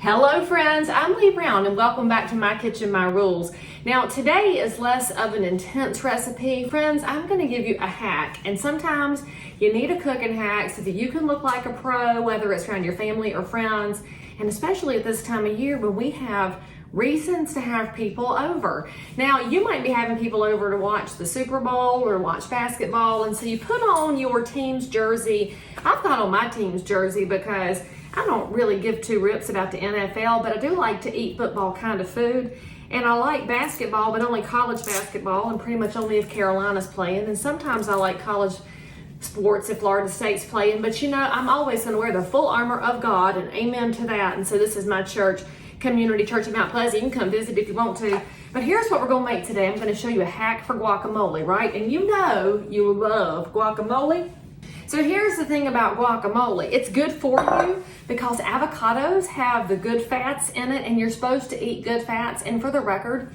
Hello friends, I'm Lee Brown and welcome back to My Kitchen, My Rules. Now today is less of an intense recipe. Friends, I'm going to give you a hack, and sometimes you need a cooking hack so that you can look like a pro, whether it's around your family or friends, and especially at this time of year when we have reasons to have people over. Now you might be having people over to watch the Super Bowl or watch basketball, and so you put on your team's jersey. I've got on my team's jersey because I don't really give two rips about the NFL, but I do like to eat football kind of food. And I like basketball, but only college basketball, and pretty much only if Carolina's playing. And sometimes I like college sports if Florida State's playing. But you know, I'm always going to wear the full armor of God, and amen to that. And so this is my church, Community Church of Mount Pleasant. You can come visit if you want to. But here's what we're going to make today. I'm going to show you a hack for guacamole, right? And you know you love guacamole. So here's the thing about guacamole. It's good for you because avocados have the good fats in it, and you're supposed to eat good fats. And for the record,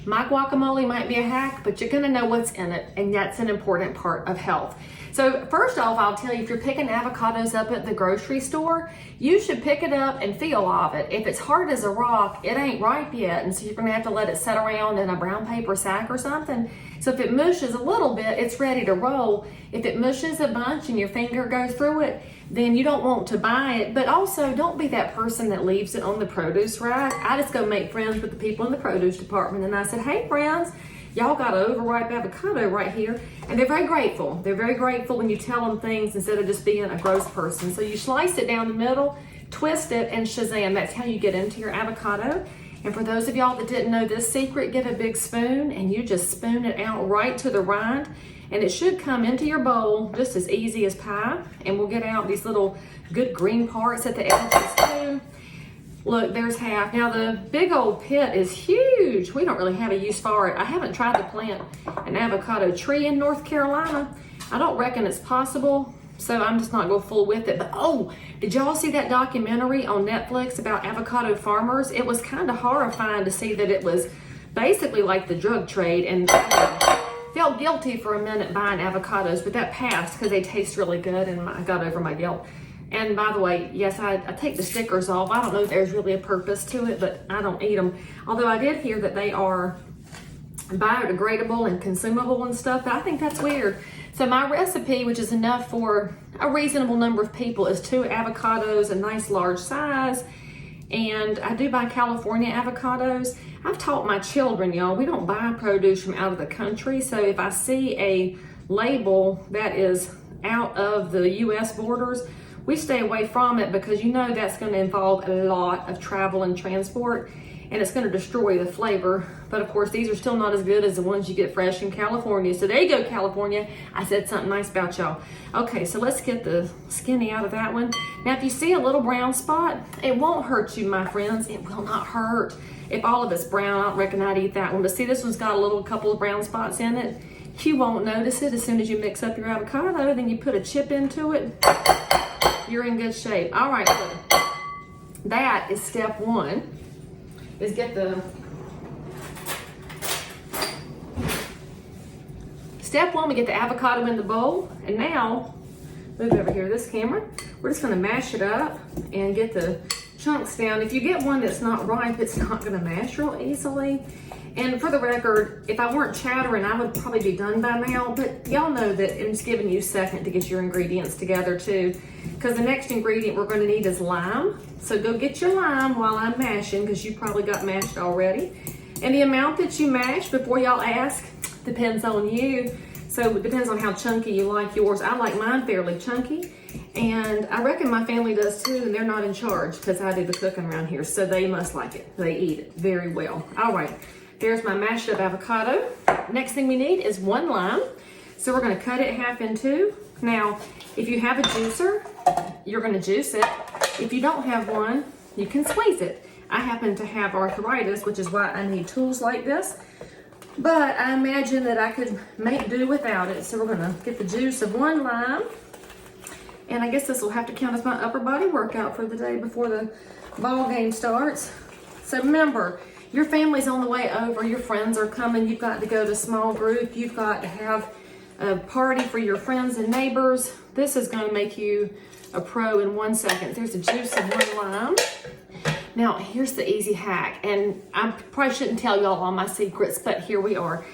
my guacamole might be a hack, but you're gonna know what's in it, and that's an important part of health. So first off, I'll tell you, if you're picking avocados up at the grocery store, you should pick it up and feel of it. If it's hard as a rock, it ain't ripe yet, and so you're gonna have to let it set around in a brown paper sack or something. So if it mushes a little bit, it's ready to roll. If it mushes a bunch and your finger goes through it, then you don't want to buy it. But also, don't be that person that leaves it on the produce rack. I just go make friends with the people in the produce department, and I said, hey friends, y'all got an overripe avocado right here. And they're very grateful. They're very grateful when you tell them things instead of just being a gross person. So you slice it down the middle, twist it, and shazam, that's how you get into your avocado. And for those of y'all that didn't know this secret, get a big spoon and you just spoon it out right to the rind, and it should come into your bowl just as easy as pie. And we'll get out these little good green parts at the edges too. Look, there's half. Now the big old pit is huge. We don't really have a use for it. I haven't tried to plant an avocado tree in North Carolina. I don't reckon it's possible, so I'm just not going to fool with it. But oh, did y'all see that documentary on Netflix about avocado farmers? It was kind of horrifying to see that it was basically like the drug trade, and felt guilty for a minute buying avocados, but that passed because they taste really good, and I got over my guilt. And by the way, yes, I take the stickers off. I don't know if there's really a purpose to it, but I don't eat them. Although I did hear that they are biodegradable and consumable and stuff, but I think that's weird. So my recipe, which is enough for a reasonable number of people, is 2 avocados, a nice large size. And I do buy California avocados. I've taught my children, y'all, we don't buy produce from out of the country. So if I see a label that is out of the US borders, we stay away from it, because you know that's going to involve a lot of travel and transport, and it's going to destroy the flavor. But of course, these are still not as good as the ones you get fresh in California. So there you go, California. I said something nice about y'all. Okay, so let's get the skinny out of that one. Now, if you see a little brown spot, it won't hurt you, my friends. It will not hurt. If all of it's brown, I don't reckon I'd eat that one. But see, this one's got a couple of brown spots in it. You won't notice it as soon as you mix up your avocado. Then you put a chip into it. You're in good shape. All right, so that is step 1, is get the, step 1, we get the avocado in the bowl. And now, move over here, this camera, we're just gonna mash it up and get the chunks down. If you get one that's not ripe, it's not gonna mash real easily. And for the record, if I weren't chattering, I would probably be done by now, but y'all know that I'm just giving you a second to get your ingredients together too, because the next ingredient we're gonna need is lime. So go get your lime while I'm mashing, because you probably got mashed already. And the amount that you mash, before y'all ask, depends on you. So it depends on how chunky you like yours. I like mine fairly chunky, and I reckon my family does too, and they're not in charge because I do the cooking around here, so they must like it. They eat it very well. All right. There's my mashed up avocado. Next thing we need is 1 lime. So we're gonna cut it half in 2. Now, if you have a juicer, you're gonna juice it. If you don't have one, you can squeeze it. I happen to have arthritis, which is why I need tools like this. But I imagine that I could make do without it. So we're gonna get the juice of 1 lime. And I guess this will have to count as my upper body workout for the day before the ball game starts. So remember, your family's on the way over, your friends are coming, you've got to go to small group, you've got to have a party for your friends and neighbors. This is going to make you a pro in 1 second. There's the juice of 1 lime. Now, here's the easy hack, and I probably shouldn't tell y'all all my secrets, but here we are.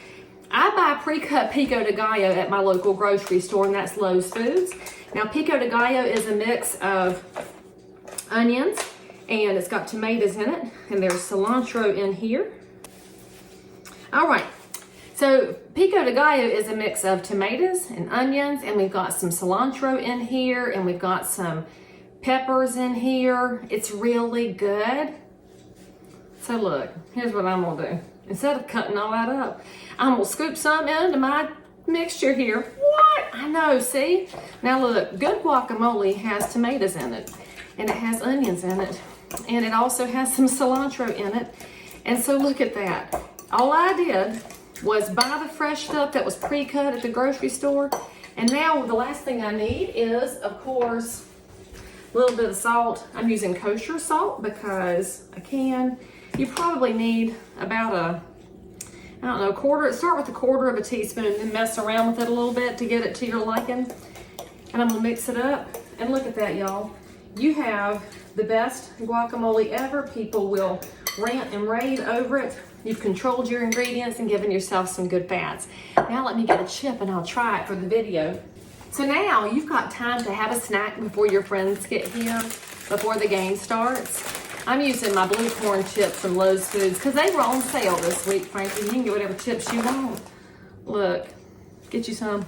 I buy pre-cut Pico de Gallo at my local grocery store, and that's Lowe's Foods. Now, Pico de Gallo is a mix of onions, and it's got tomatoes in it, and there's cilantro in here. All right, so Pico de Gallo is a mix of tomatoes and onions, and we've got some cilantro in here, and we've got some peppers in here. It's really good. So look, here's what I'm gonna do. Instead of cutting all that up, I'm gonna scoop some into my mixture here. What? I know, see? Now look, good guacamole has tomatoes in it, and it has onions in it, and it also has some cilantro in it. And so look at that. All I did was buy the fresh stuff that was pre-cut at the grocery store, and now the last thing I need is, of course, a little bit of salt. I'm using kosher salt because I can. You probably need about I don't know, start with a quarter of a teaspoon and mess around with it a little bit to get it to your liking. And I'm gonna mix it up. And look at that, y'all. You have the best guacamole ever. People will rant and rave over it. You've controlled your ingredients and given yourself some good fats. Now let me get a chip and I'll try it for the video. So now you've got time to have a snack before your friends get here, before the game starts. I'm using my blue corn chips from Lowe's Foods because they were on sale this week, frankly. You can get whatever chips you want. Look, get you some.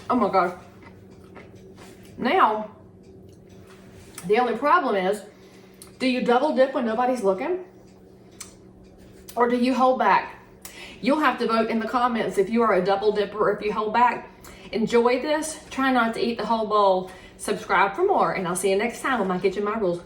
Oh my God. Now, the only problem is, do you double dip when nobody's looking? Or do you hold back? You'll have to vote in the comments if you are a double dipper or if you hold back. Enjoy this. Try not to eat the whole bowl. Subscribe for more, and I'll see you next time on My Kitchen, My Rules.